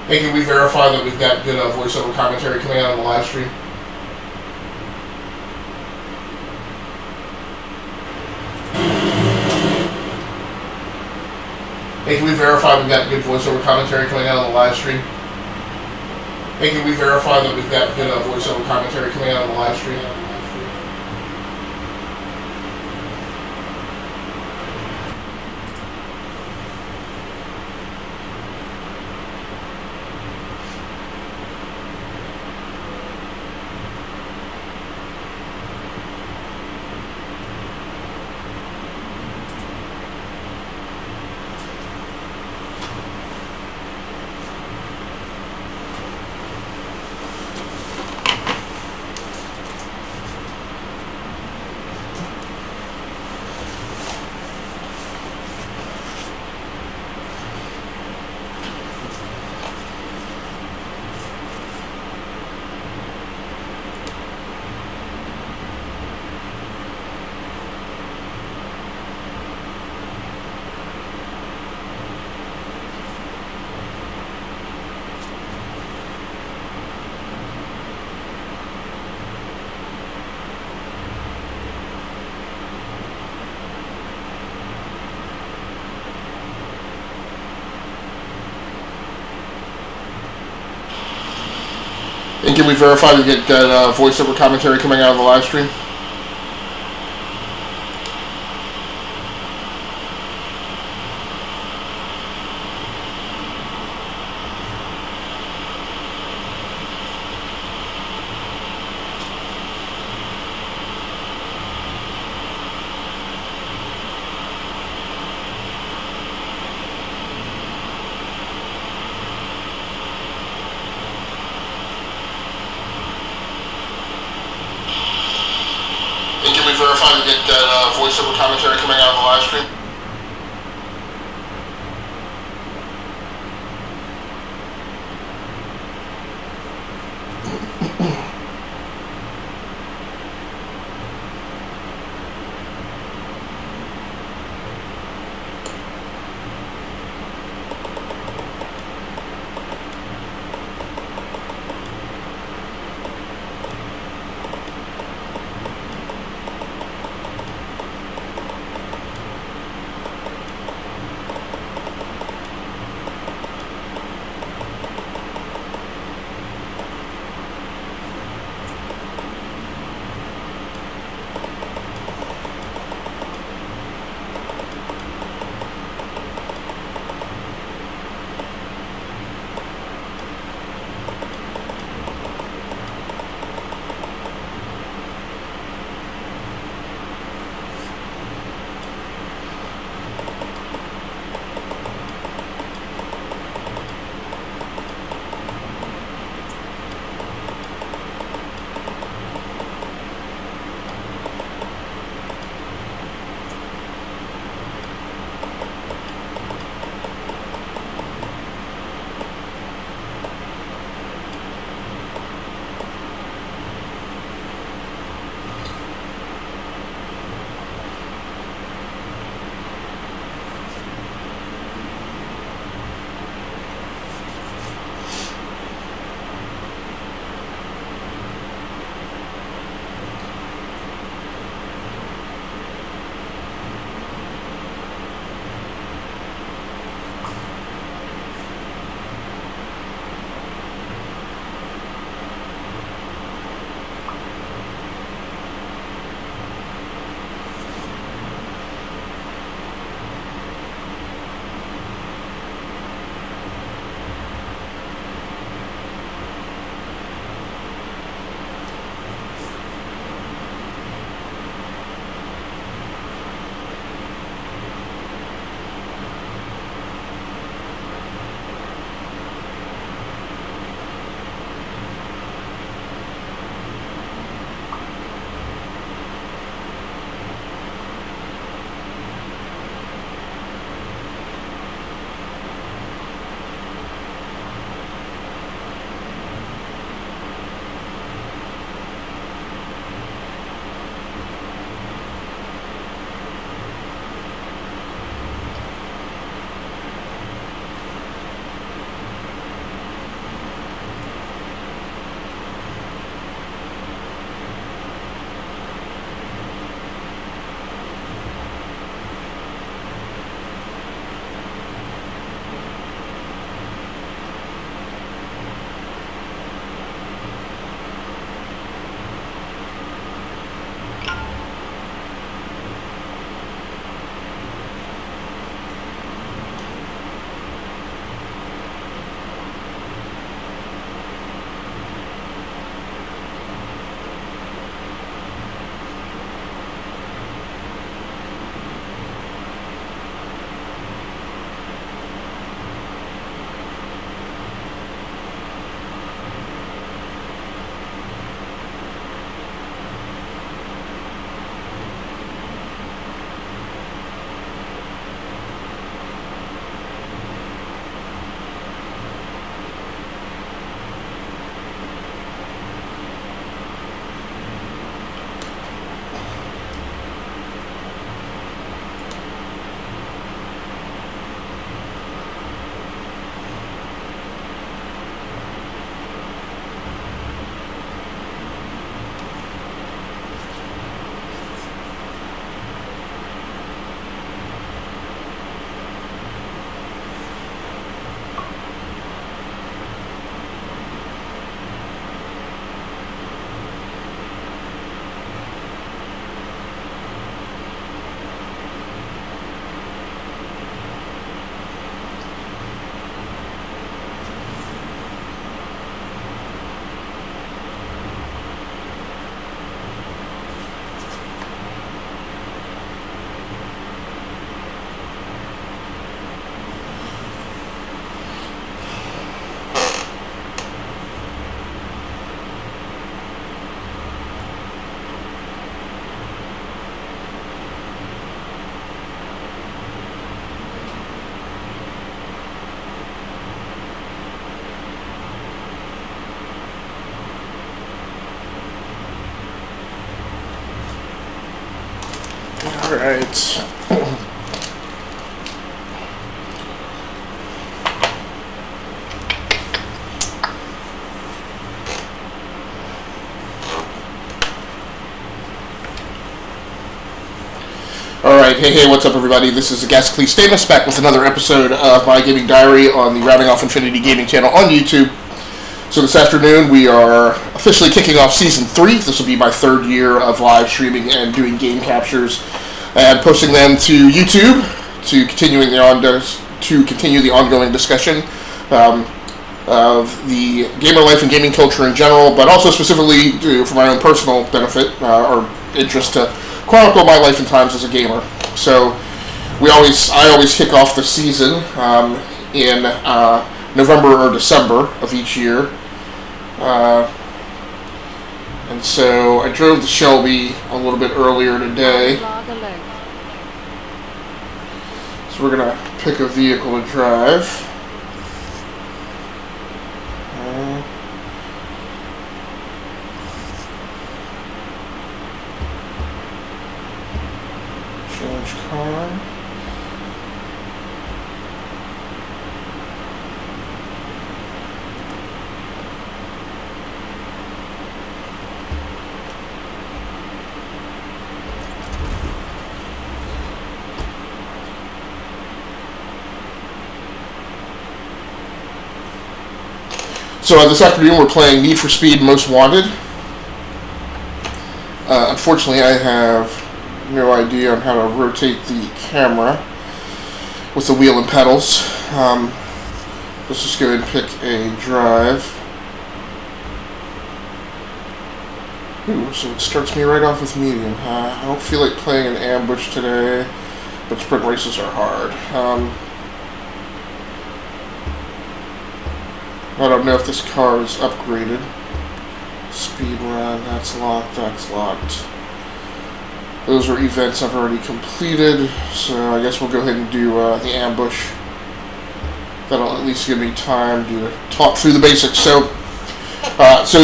Hey, can we verify that we've got good voiceover commentary coming out on the live stream? Hey, can we verify we've got good voiceover commentary coming out on the live stream? Hey, can we verify that we've got good voiceover commentary coming out on the live stream? And can we verify we get good voiceover commentary coming out of the live stream? And can we verify we get that voiceover commentary coming out of the live stream? Alright. Alright, hey, what's up everybody? This is Gascally Stamus back with another episode of my gaming diary on the Rounding Off Infinity Gaming channel on YouTube. So this afternoon we are officially kicking off Season 3. This will be my third year of live streaming and doing game captures and posting them to YouTube to continue the ongoing discussion of the gamer life and gaming culture in general, but also specifically for my own personal benefit or interest to chronicle my life and times as a gamer. So I always kick off the season in November or December of each year. And so I drove to Shelby a little bit earlier today. So we're going to pick a vehicle to drive. Change car. So this afternoon we're playing Need for Speed Most Wanted. Unfortunately I have no idea on how to rotate the camera with the wheel and pedals. Let's just go ahead and pick a drive. Ooh, so it starts me right off with medium. I don't feel like playing an ambush today, but sprint races are hard. I don't know if this car is upgraded. Speed run, that's locked, that's locked. Those are events I've already completed, so I guess we'll go ahead and do the ambush. That'll at least give me time to talk through the basics. So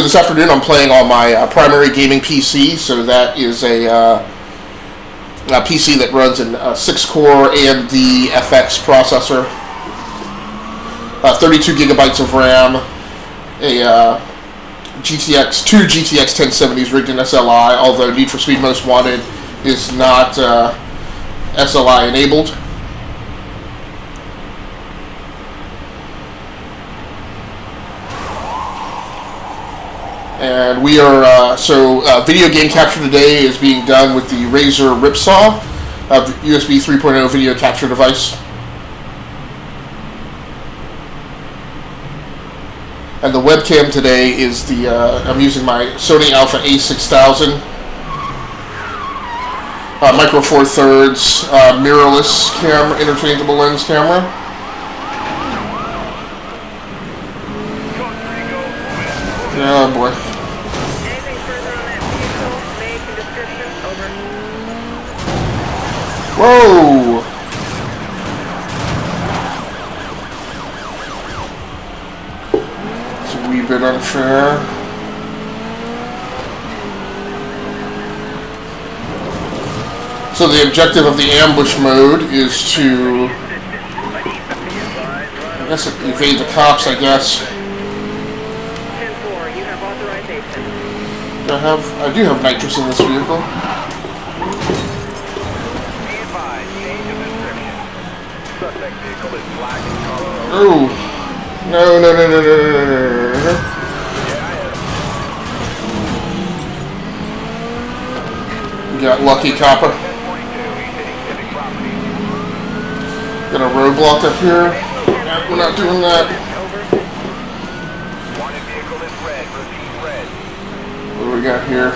this afternoon I'm playing on my primary gaming PC, so that is a PC that runs in 6-core AMD FX processor. 32 gigabytes of RAM, a GTX, two GTX 1070s rigged in SLI, although Need for Speed Most Wanted is not SLI enabled. And we are, video game capture today is being done with the Razer Ripsaw USB 3.0 video capture device. And the webcam today is the, I'm using my Sony Alpha A6000, Micro Four Thirds, mirrorless camera, interchangeable lens camera. Oh boy. Whoa! A wee bit unfair. So the objective of the ambush mode is to, I guess, evade the cops, I guess. I do have nitrous in this vehicle. Oh! No. You got lucky, copper. Got a roadblock up here. No, we're not doing that. What do we got here?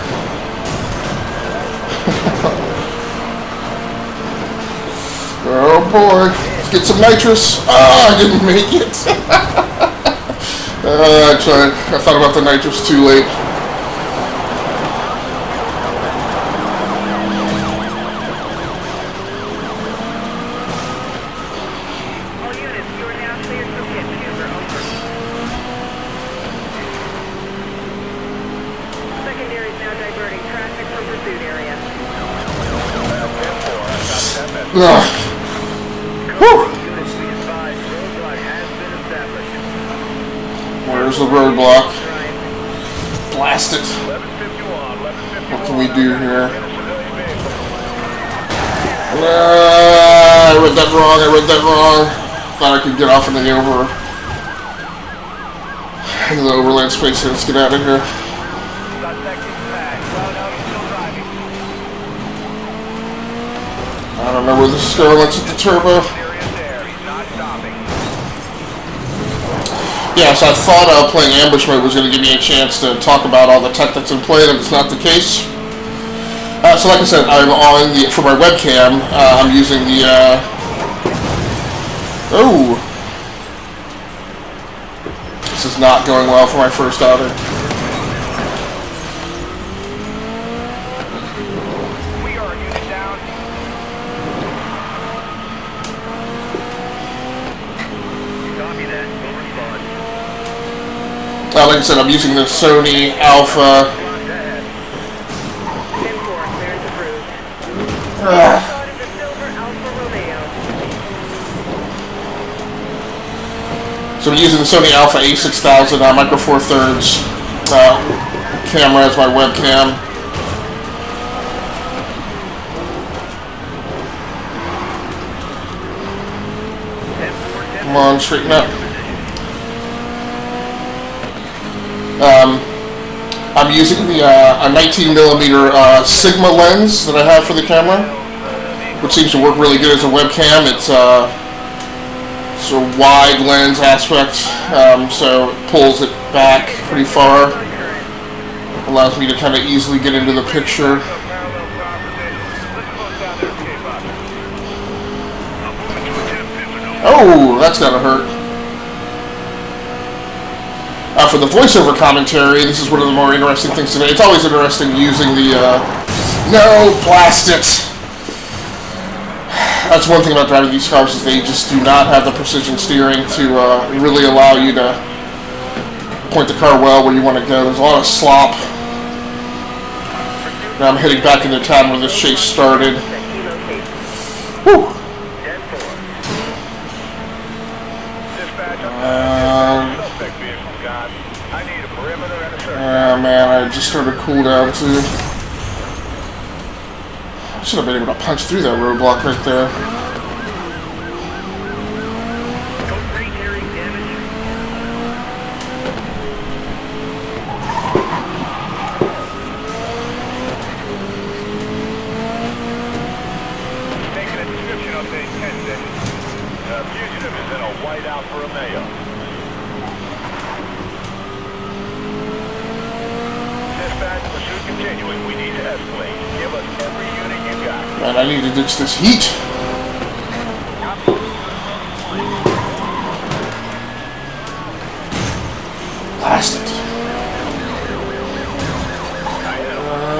Oh boy. Let's get some nitrous. Ah, I didn't make it. I thought about the nitrous too late. Secondary is now diverting traffic from pursuit area. Whew. Where's the roadblock? Blast it. What can we do here? I read that wrong. Thought I could get off into the overland space. Let's get out of here. I don't know where this is going. Let's hit the turbo. Yeah, so I thought playing ambush mode was going to give me a chance to talk about all the tech that's in play. That's not the case. So like I said, I'm on the, for my webcam, I'm using the, oh! This is not going well for my first outing. We are unit down. Copy that, we'll respond. Like I said, I'm using the Sony Alpha. So I'm using the Sony Alpha A6000 Micro Four Thirds camera as my webcam. Come on, straighten up. I'm using the a 19mm Sigma lens that I have for the camera, which seems to work really good as a webcam. It's a wide lens aspect, so it pulls it back pretty far. Allows me to kind of easily get into the picture. Oh, that's gotta hurt. For the voiceover commentary, this is one of the more interesting things today. It's always interesting using the, no, blast it! That's one thing about driving these cars, is they just do not have the precision steering to really allow you to point the car well where you want to go. There's a lot of slop. Now I'm heading back into town where this chase started. Whew. Man, I just started cooldown too. I should have been able to punch through that roadblock right there. Making a description update 10 seconds. Fugitive is in a whiteout for a mayo. Pursuit continuing. We need to escalate. Give us every unit you got. Man, I need to ditch this heat. Blast it.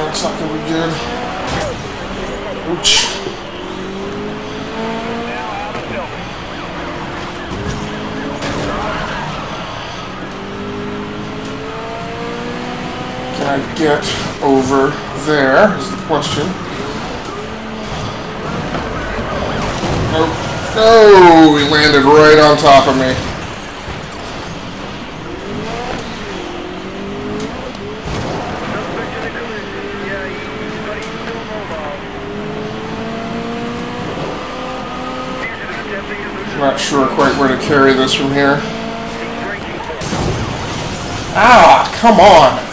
That's not gonna be good. Ouch. Can I get over there is the question. Nope. No, he landed right on top of me. Not sure quite where to carry this from here. Ah, come on.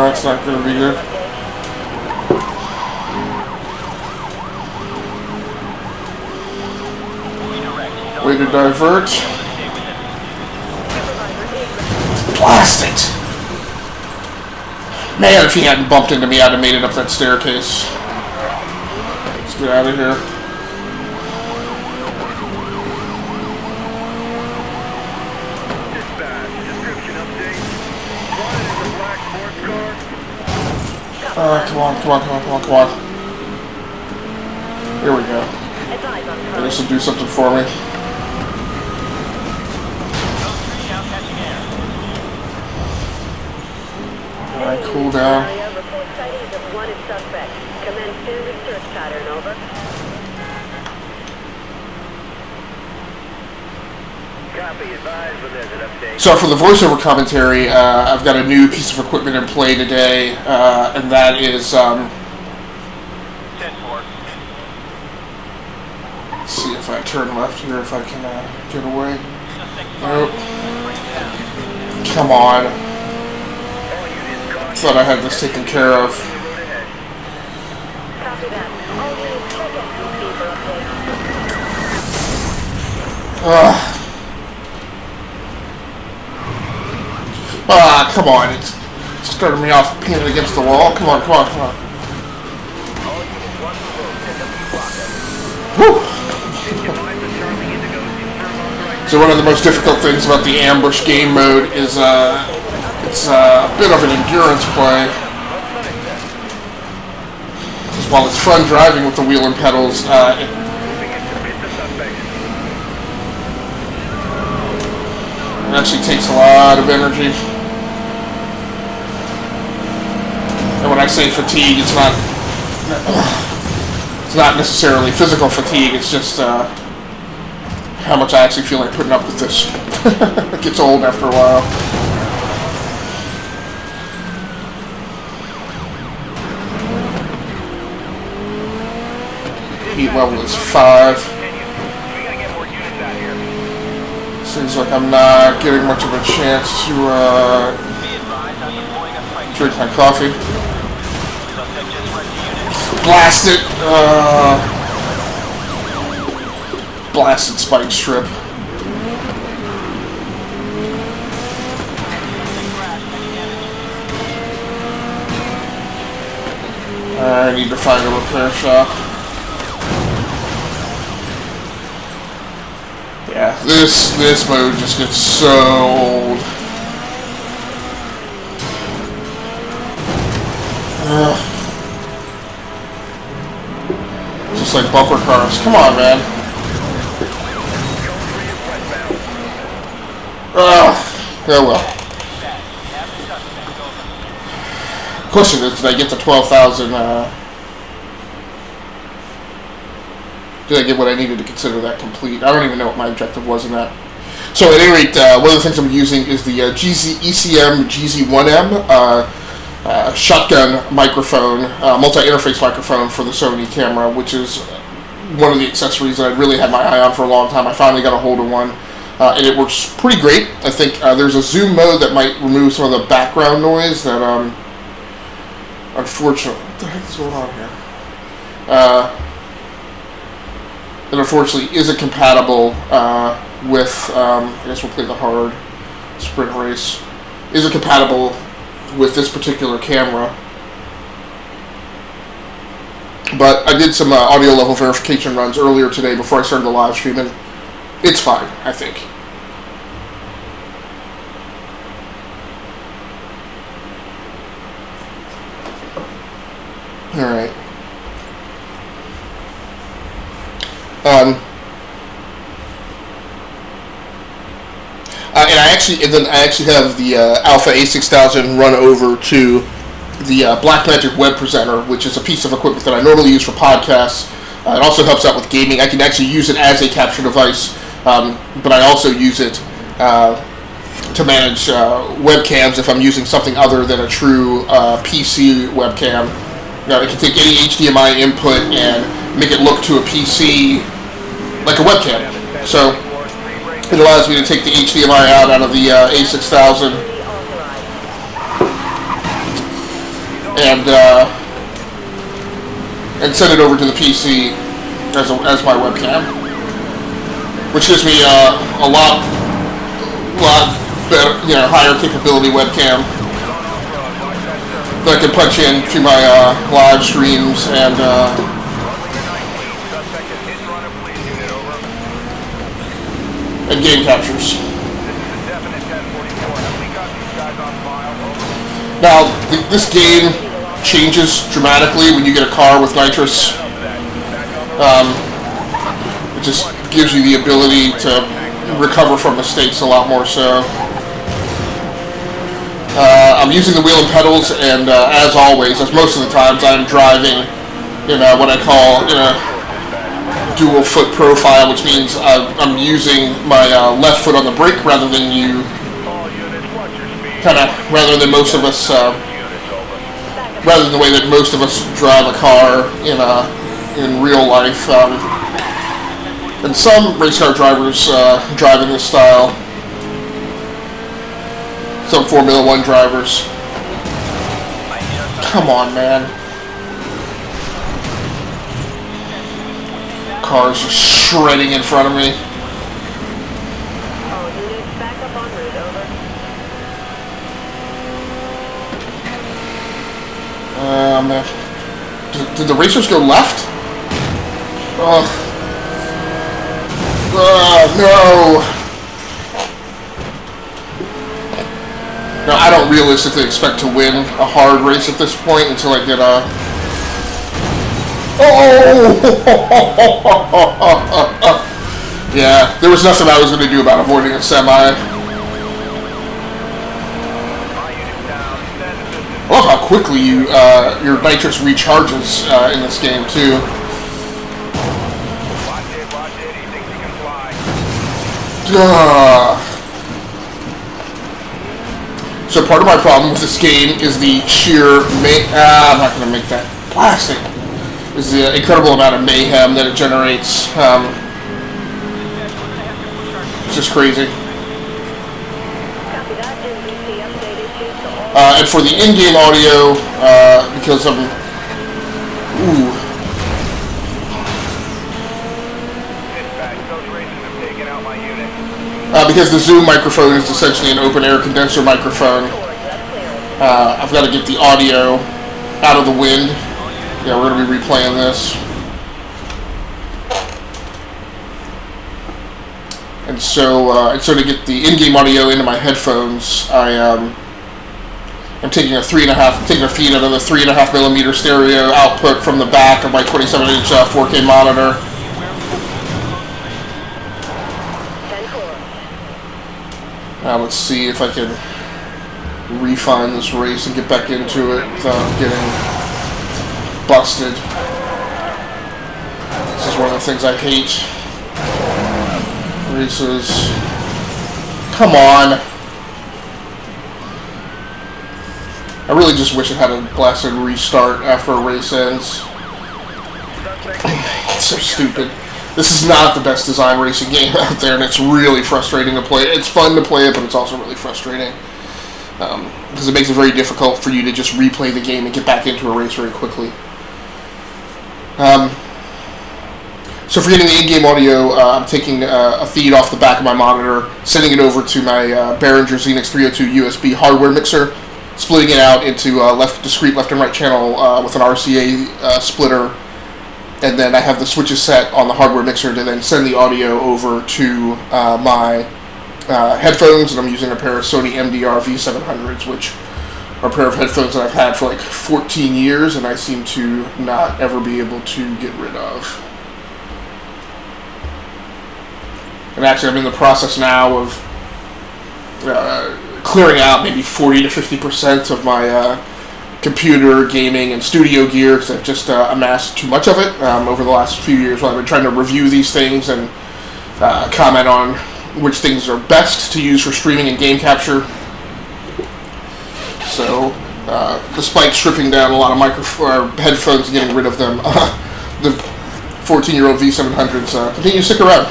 That's not going to be good. Way to divert. Blast it! Man, if he hadn't bumped into me, I'd have made it up that staircase. Let's get out of here. Come on, come on, come on, come on, come on. Here we go. This will do something for me. Alright, cool down. So for the voiceover commentary, I've got a new piece of equipment in play today, and that is, let's see if I turn left here, if I can get away. Nope. Come on. Thought I had this taken care of. Come on. It's starting me off pinning against the wall. Come on, come on, come on. Whew. So one of the most difficult things about the ambush game mode is it's a bit of an endurance play. Because while it's fun driving with the wheel and pedals, it actually takes a lot of energy. And when I say fatigue, it's not necessarily physical fatigue, it's just how much I actually feel like putting up with this. It gets old after a while. Heat level is 5. Seems like I'm not getting much of a chance to drink my coffee. Blast it! Blasted spike strip. I need to find a repair shop. Yeah, this mode just gets so old. Just like bumper cars. Come on, man. Oh well. Question is, did I get the 12,000? Did I get what I needed to consider that complete? I don't even know what my objective was in that. So at any rate, one of the things I'm using is the ECM GZ1M shotgun microphone, multi-interface microphone for the Sony camera, which is one of the accessories that I really had my eye on for a long time. I finally got a hold of one, and it works pretty great. I think there's a zoom mode that might remove some of the background noise that, unfortunately, what the heck is going on here? That unfortunately isn't compatible with, I guess we'll play the hard sprint race, isn't compatible with this particular camera. But I did some audio level verification runs earlier today before I started the live stream, and it's fine, I think. Alright. And I actually have the Alpha A6000 run over to the Blackmagic Web Presenter, which is a piece of equipment that I normally use for podcasts. It also helps out with gaming. I can actually use it as a capture device, but I also use it to manage webcams if I'm using something other than a true PC webcam. It can take any HDMI input and make it look to a PC like a webcam. So it allows me to take the HDMI out of the A6000 and send it over to the PC as my webcam, which gives me a lot better, higher capability webcam that I can punch in to my live streams and game captures. Now, this game changes dramatically when you get a car with nitrous. It just gives you the ability to recover from mistakes a lot more so. I'm using the wheel and pedals, and as always, as most of the times, I'm driving in what I call dual foot profile, which means I'm using my left foot on the brake rather than rather than most of us, rather than the way that most of us drive a car in real life. And some race car drivers drive in this style. Some Formula 1 drivers. Come on, man. Car's just shredding in front of me. Man. Did the racers go left? Oh. No. Now, I don't realistically expect to win a hard race at this point until I get a... Oh! Yeah, there was nothing I was going to do about avoiding a semi. I love how quickly your nitrous recharges in this game, too. So part of my problem with this game is the sheer I'm not going to make that plastic. Is the incredible amount of mayhem that it generates. It's just crazy. And for the in-game audio, because I'm... because the Zoom microphone is essentially an open-air condenser microphone, I've got to get the audio out of the wind. Yeah, we're going to be replaying this. And so to get the in-game audio into my headphones, I'm taking a feed out of the 3.5mm stereo output from the back of my 27-inch 4K monitor. Let's see if I can refine this race and get back into it without getting busted. This is one of the things I hate. Races. Come on. I really just wish it had a blasted restart after a race ends. It's so stupid. This is not the best designed racing game out there, and it's really frustrating to play. It's fun to play it, but it's also really frustrating. Because it makes it very difficult for you to just replay the game and get back into a race very quickly. So for getting the in-game audio, I'm taking a feed off the back of my monitor, sending it over to my Behringer Xenix 302 USB hardware mixer, splitting it out into discrete left and right channel with an RCA splitter, and then I have the switches set on the hardware mixer to then send the audio over to my headphones, and I'm using a pair of Sony MDR V700s, which are a pair of headphones that I've had for like 14 years, and I seem to not ever be able to get rid of. And actually, I'm in the process now of clearing out maybe 40 to 50% of my computer, gaming, and studio gear, because I've just amassed too much of it over the last few years while I've been trying to review these things and comment on which things are best to use for streaming and game capture. So, despite stripping down a lot of headphones and getting rid of them, the 14-year-old V700s continue to stick around.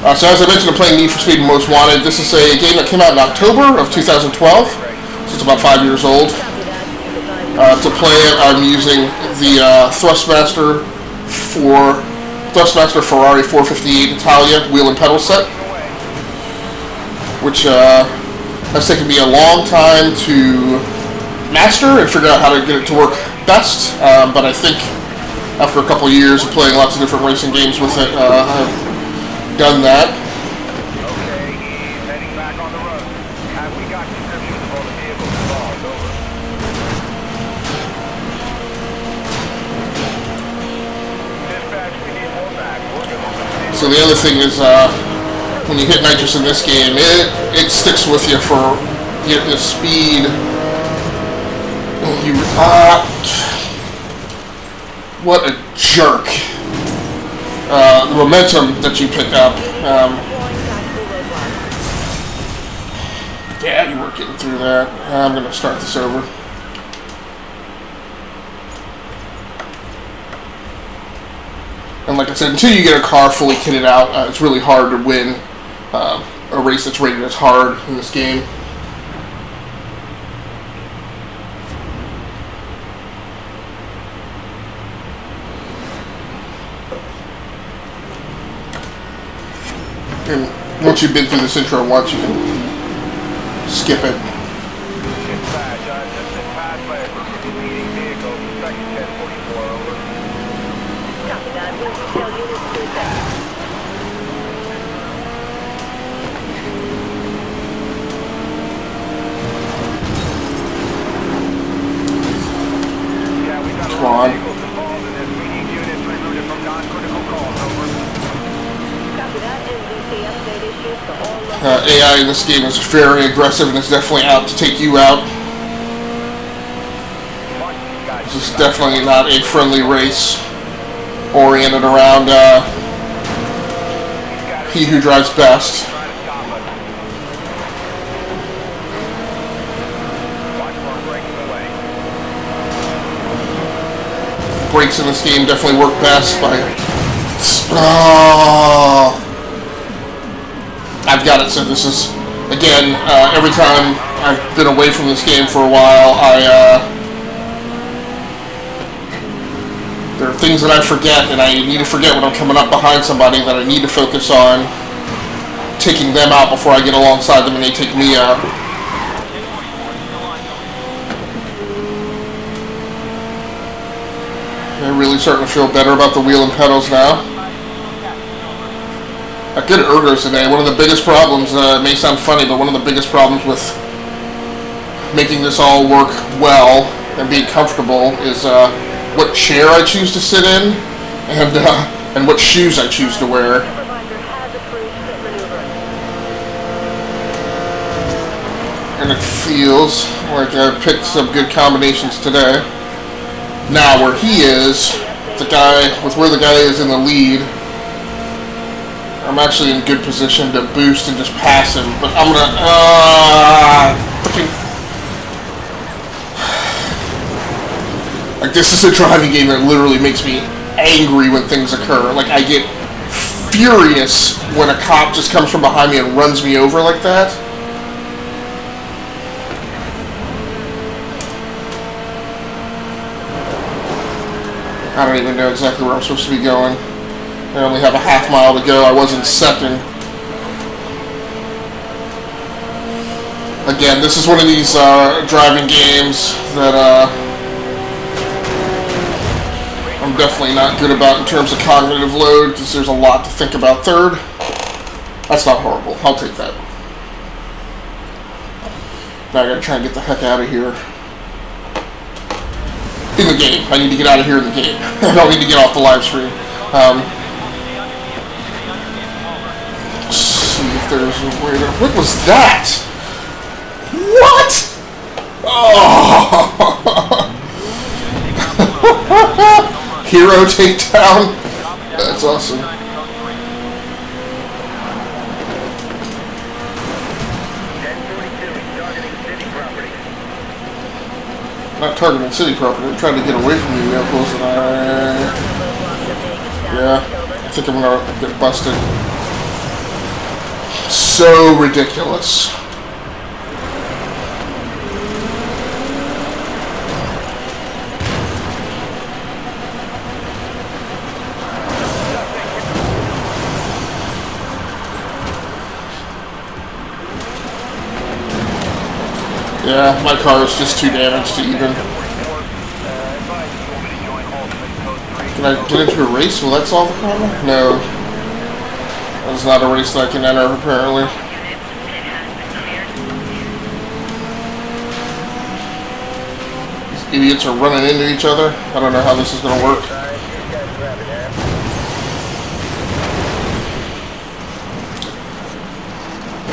So as I mentioned, I'm playing Need for Speed Most Wanted. This is a game that came out in October of 2012, so it's about 5 years old. To play it, I'm using the Thrustmaster Ferrari 458 Italia wheel and pedal set, which has taken me a long time to master and figure out how to get it to work best, but I think after a couple of years of playing lots of different racing games with it, I've done that. Okay, he's heading back on the road. Have we got descriptions of all the vehicles involved? So the other thing is, when you hit nitrous in this game, it sticks with you for the speed. What a jerk. The momentum that you pick up. Yeah, you weren't getting through that. I'm going to start this over. And like I said, until you get a car fully kitted out, it's really hard to win a race that's rated as hard in this game. And once you've been through this intro once, you can skip it. Dispatch, I've just been passed by a group of competing vehicles. Second 1044, over. Copy that. We'll detail units to that. Yeah, we got a Come lot on. of vehicles involved in this. We need units rerouted from non-critical calls, over. Copy that. NBC update issued for all local. AI in this game is very aggressive and is definitely out to take you out. This is definitely not a friendly race oriented around he who drives best. Try to stop us. Watch for them breaking away. Brakes in this game definitely work best by... Oh, I've got it. So this is, again, every time I've been away from this game for a while, there are things that I forget, and I need to forget when I'm coming up behind somebody that I need to focus on taking them out before I get alongside them and they take me out. I'm really starting to feel better about the wheel and pedals now. Good ergos today. One of the biggest problems, it may sound funny, but one of the biggest problems with making this all work well and being comfortable is what chair I choose to sit in and what shoes I choose to wear. Supervisor has approved pit maneuver. And it feels like I picked some good combinations today. Now where he is, the guy with where the guy is in the lead, I'm actually in good position to boost and just pass him, but I'm gonna freaking, like, this is a driving game that literally makes me angry when things occur. Like, I get furious when a cop just comes from behind me and runs me over like that. I don't even know exactly where I'm supposed to be going. I only have a half mile to go. I was in second. Again, this is one of these driving games that I'm definitely not good about in terms of cognitive load, because there's a lot to think about. Third, that's not horrible. I'll take that. Now I gotta try and get the heck out of here. In the game. I need to get out of here in the game. I don't need to get off the live stream. Let's see if there's a way to... What was that? What? Oh! Hero takedown? That's awesome. Not targeting city property. I'm trying to get away from you vehicles, and yeah, I think I'm gonna get busted. So ridiculous. Yeah, my car is just too damaged to even. Can I get into a race? Will that solve the problem? No. That's not a race that I can enter, apparently. These idiots are running into each other. I don't know how this is going to work.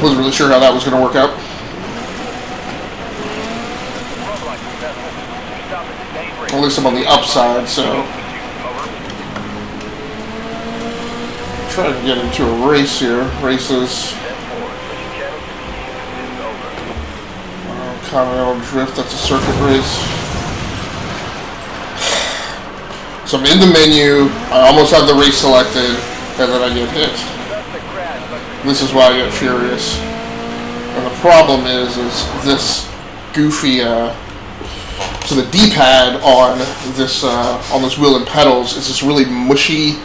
Wasn't really sure how that was going to work out. At least I'm on the upside, so trying to get into a race here. Races. Continental Drift, that's a circuit race. So I'm in the menu, I almost have the race selected, and then I get hit. This is why I get furious. And the problem is this goofy, so the D-pad on this wheel and pedals is this really mushy,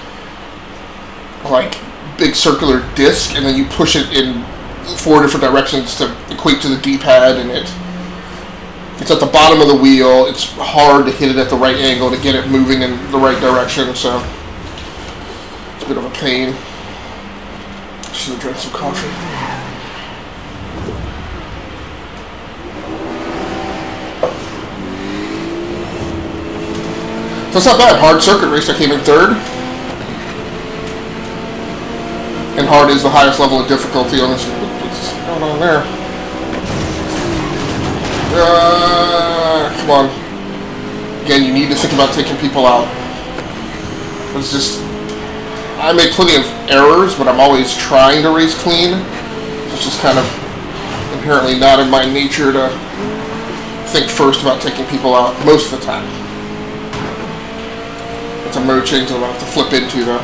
like, big circular disc, and then you push it in 4 different directions to equate to the D-pad, and it's at the bottom of the wheel. It's hard to hit it at the right angle to get it moving in the right direction, so it's a bit of a pain. Should have drank some coffee. So it's not bad. Hard circuit race, I came in 3rd. And hard is the highest level of difficulty on this. What's going on there? Come on. Again, you need to think about taking people out. It's just, I make plenty of errors, but I'm always trying to race clean. It's just kind of inherently not in my nature to think first about taking people out most of the time. It's a mode change that I'll have to flip into, though.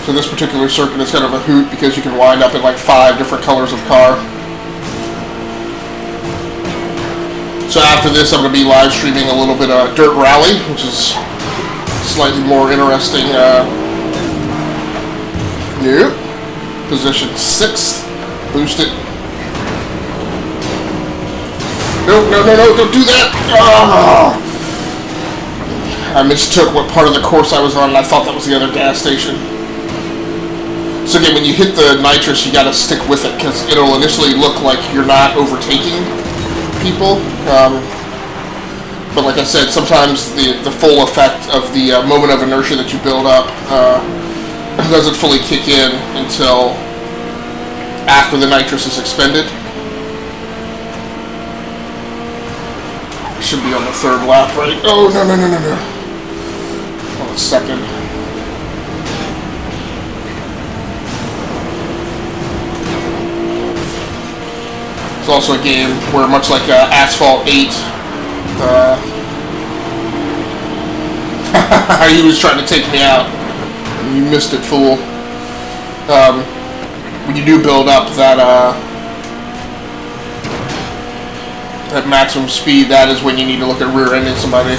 So this particular circuit is kind of a hoot because you can wind up in like 5 different colors of car. So after this, I'm going to be live streaming a little bit of Dirt Rally, which is slightly more interesting. Nope. Position 6th. Boost it. No, don't do that! Oh. I mistook what part of the course I was on, and I thought that was the other gas station. So again, when you hit the nitrous, you gotta stick with it, because it'll initially look like you're not overtaking people. But like I said, sometimes the full effect of the moment of inertia that you build up doesn't fully kick in until after the nitrous is expended. Should be on the 3rd lap, right? Oh, no. On the 2nd. It's also a game where, much like Asphalt 8, he was trying to take me out. You missed it, fool. When you do build up that at maximum speed, that is when you need to look at rear-ending somebody.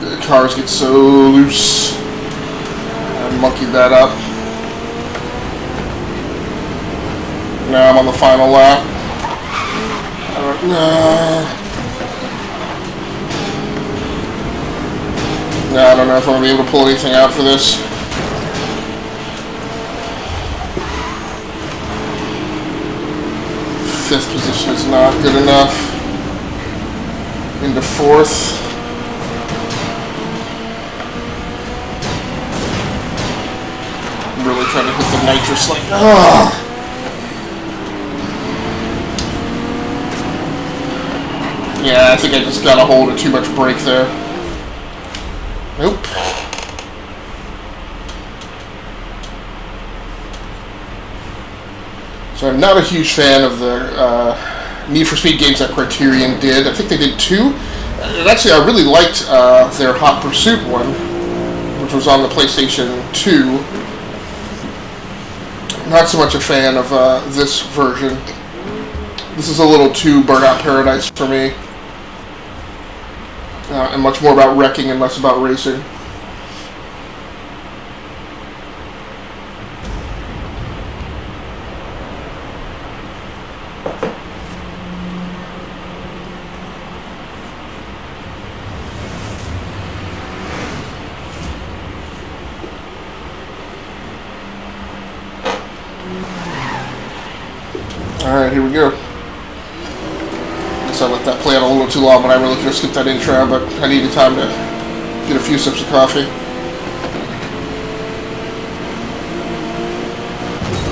The cars get so loose. I monkeyed that up. Now I'm on the final lap. I don't know if I'm going to be able to pull anything out for this. Fifth position is not good enough. Into 4th. I'm really trying to hit the nitrous like, Yeah, I think I just got a hold of too much brake there. Nope. So I'm not a huge fan of the Need for Speed games that Criterion did. I think they did 2. And actually, I really liked their Hot Pursuit one, which was on the PlayStation 2. Not so much a fan of this version. This is a little too Burnout Paradise for me. And much more about wrecking and less about racing. Alright, here we go. guess I let that play out a little too long when I really just skipped that intro, but I needed time to get a few sips of coffee.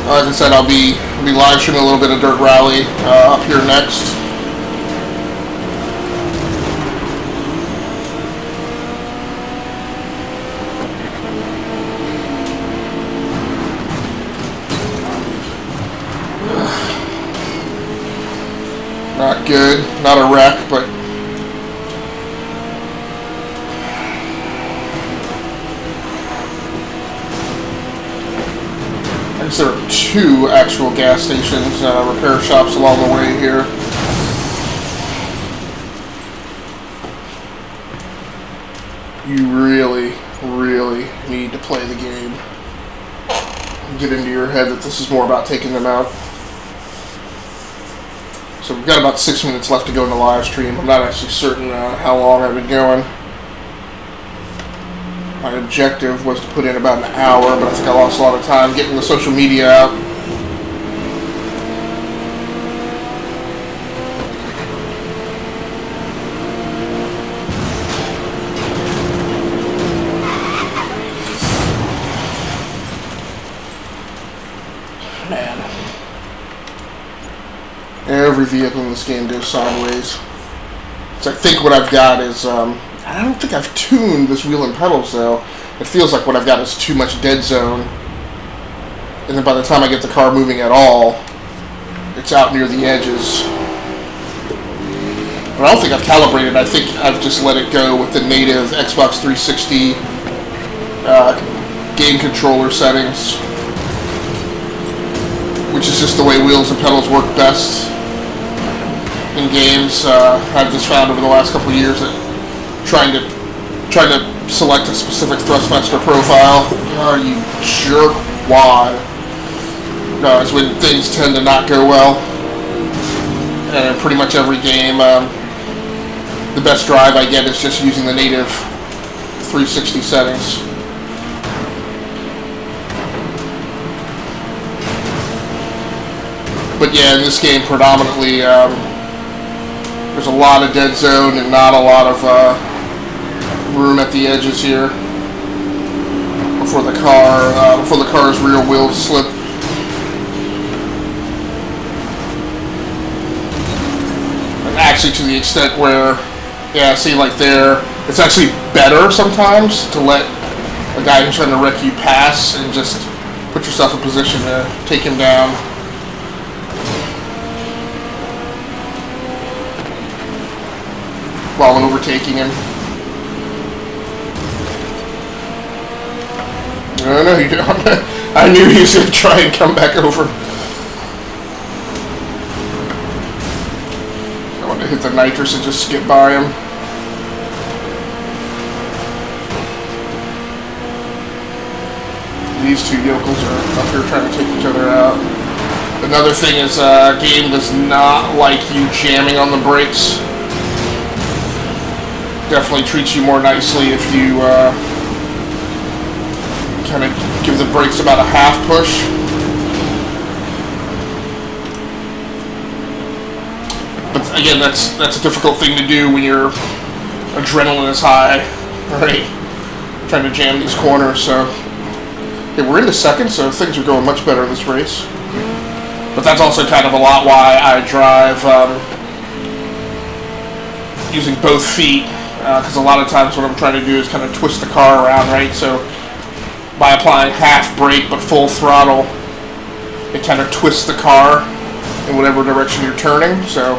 Like I said, I'll be live streaming a little bit of Dirt Rally up here next. Not good, not a wreck, but I guess there are 2 actual gas stations, repair shops along the way here. You really, really need to play the game. Get into your head that this is more about taking them out. So we've got about 6 minutes left to go in the live stream. I'm not actually certain how long I've been going. My objective was to put in about an hour, but I think I lost a lot of time getting the social media out. Man. Every vehicle in this game goes sideways. So I think what I've got is, I don't think I've tuned this wheel and pedals though. It feels like what I've got is too much dead zone. And then by the time I get the car moving at all, it's out near the edges. But I don't think I've calibrated. I think I've just let it go with the native Xbox 360 game controller settings, which is just the way wheels and pedals work best in games. I've just found over the last couple of years that trying to select a specific thrustmaster profile, you jerk wad, is when things tend to not go well. And in pretty much every game, the best drive I get is just using the native 360 settings. But yeah, in this game predominantly, there's a lot of dead zone and not a lot of room at the edges here before the car's rear wheels slip. And actually, to the extent where, yeah, see, like there, it's actually better sometimes to let a guy who's trying to wreck you pass and just put yourself in position to take him down. While overtaking him. No, you don't. I knew he was going to try and come back over. I want to hit the nitrous and just skip by him. These 2 yokels are up here trying to take each other out. Another thing is, game does not like you jamming on the brakes. Definitely treats you more nicely if you kind of give the brakes about a half push. But again, that's a difficult thing to do when your adrenaline is high, right? Trying to jam these corners. So okay, we're into second, so things are going much better in this race. But that's also kind of a lot why I drive using both feet. Because a lot of times what I'm trying to do is kind of twist the car around, right? So by applying half brake but full throttle, it kind of twists the car in whatever direction you're turning. So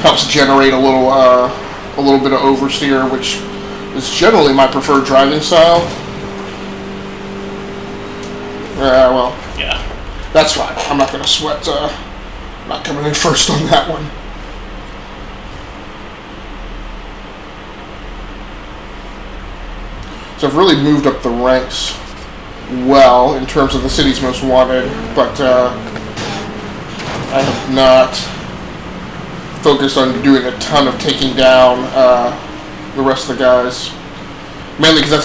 helps generate a little bit of oversteer, which is generally my preferred driving style. Well, yeah, that's fine. I'm not going to sweat. Not coming in first on that one. So I've really moved up the ranks well in terms of the city's most wanted, but I have not focused on doing a ton of taking down the rest of the guys. Mainly because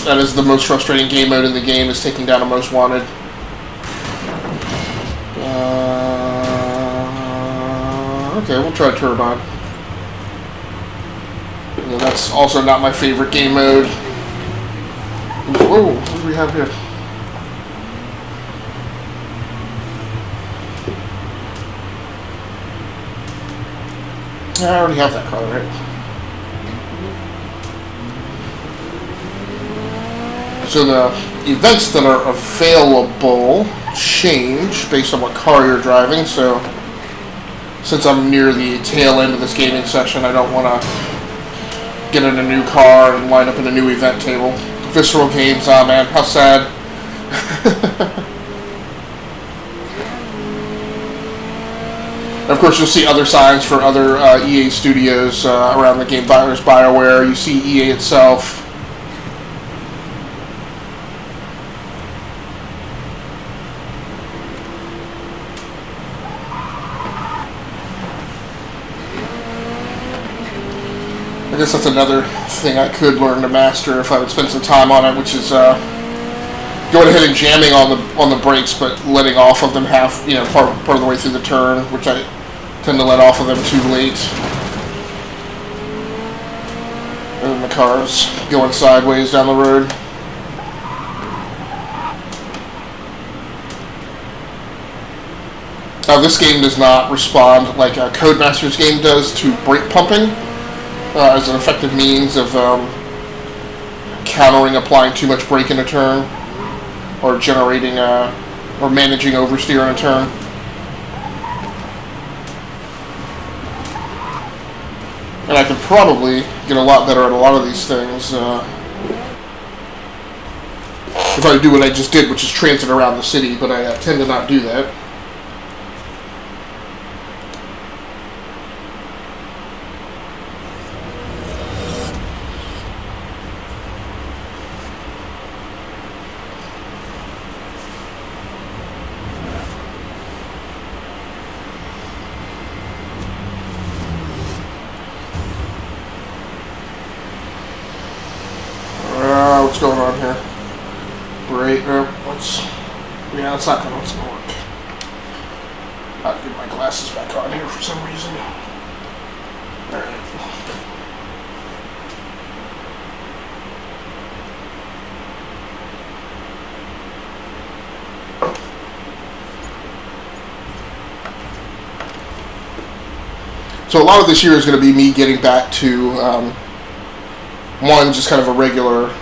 that is the most frustrating game mode in the game, is taking down a most wanted. Okay, we'll try turbine. And that's also not my favorite game mode. Whoa, what do we have here? I already have that car, right? So the events that are available change based on what car you're driving. So since I'm near the tail end of this gaming session, I don't want to get in a new car and wind up in a new event table. Visceral Games, ah man, how sad. Of course, you'll see other signs for other EA studios around the game. There's BioWare, you see EA itself. I guess that's another thing I could learn to master if I would spend some time on it, which is going ahead and jamming on the brakes, but letting off of them half, you know, part of the way through the turn, which I tend to let off of them too late. And then the car's going sideways down the road. Now this game does not respond like a Codemasters game does to brake pumping as an effective means of countering applying too much brake in a turn, or generating or managing oversteer in a turn. And I could probably get a lot better at a lot of these things if I do what I just did, which is transit around the city, but I tend to not do that. What's going on here? Great. Yeah, it's not gonna work. I'll get my glasses back on here for some reason. Alright. So a lot of this year is going to be me getting back to one, just kind of a regular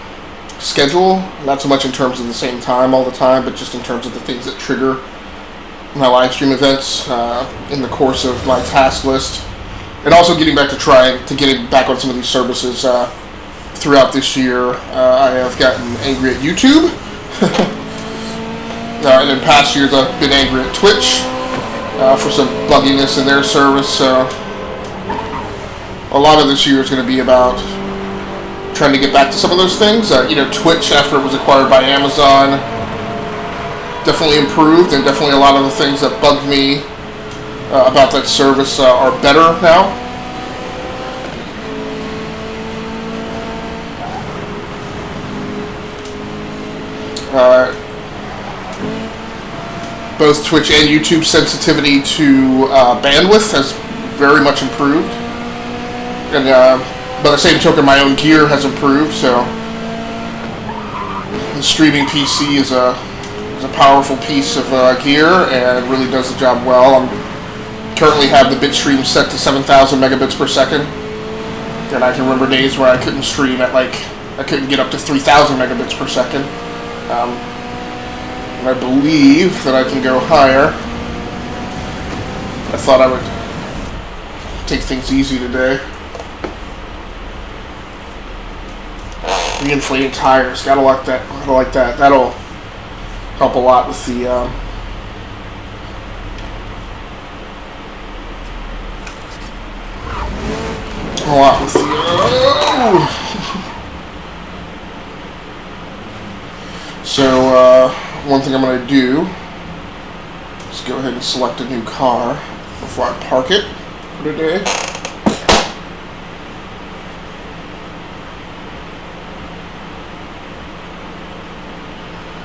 schedule, not so much in terms of the same time all the time, but just in terms of the things that trigger my live stream events in the course of my task list, and also getting back to trying to get back on some of these services throughout this year. I have gotten angry at YouTube, and in past years I've been angry at Twitch for some bugginess in their service. So a lot of this year is going to be about trying to get back to some of those things. You know, Twitch, after it was acquired by Amazon, definitely improved, and definitely a lot of the things that bugged me about that service are better now. Both Twitch and YouTube sensitivity to bandwidth has very much improved, and by the same token, my own gear has improved. So the streaming PC is a powerful piece of gear and really does the job well. I currently have the bitstream set to 7,000 megabits per second, and I can remember days where I couldn't stream at I couldn't get up to 3,000 megabits per second. And I believe that I can go higher. I thought I would take things easy today. Reinflating tires, gotta like that. That'll help a lot with the So one thing I'm gonna do is go ahead and select a new car before I park it for today.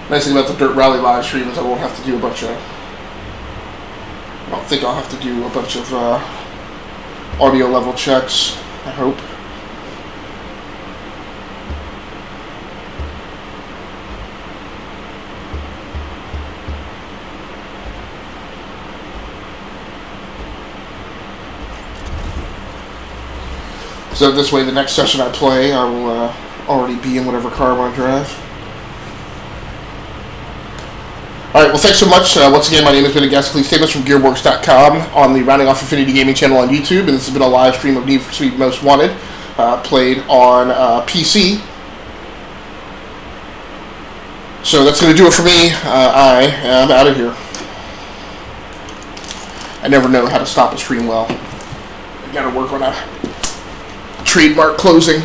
Nice thing about the Dirt Rally live stream is I won't have to do a bunch of... I don't think I'll have to do a bunch of audio level checks, I hope. So this way, the next session I play, I will already be in whatever car I want to drive. Alright, well thanks so much. Once again, my name has been Please Statements from GearWorks.com on the Rounding Off Infinity Gaming channel on YouTube, and this has been a live stream of Need for Speed Most Wanted, played on PC. So that's going to do it for me. I am out of here. I never know how to stop a stream well. I gotta work on a trademark closing.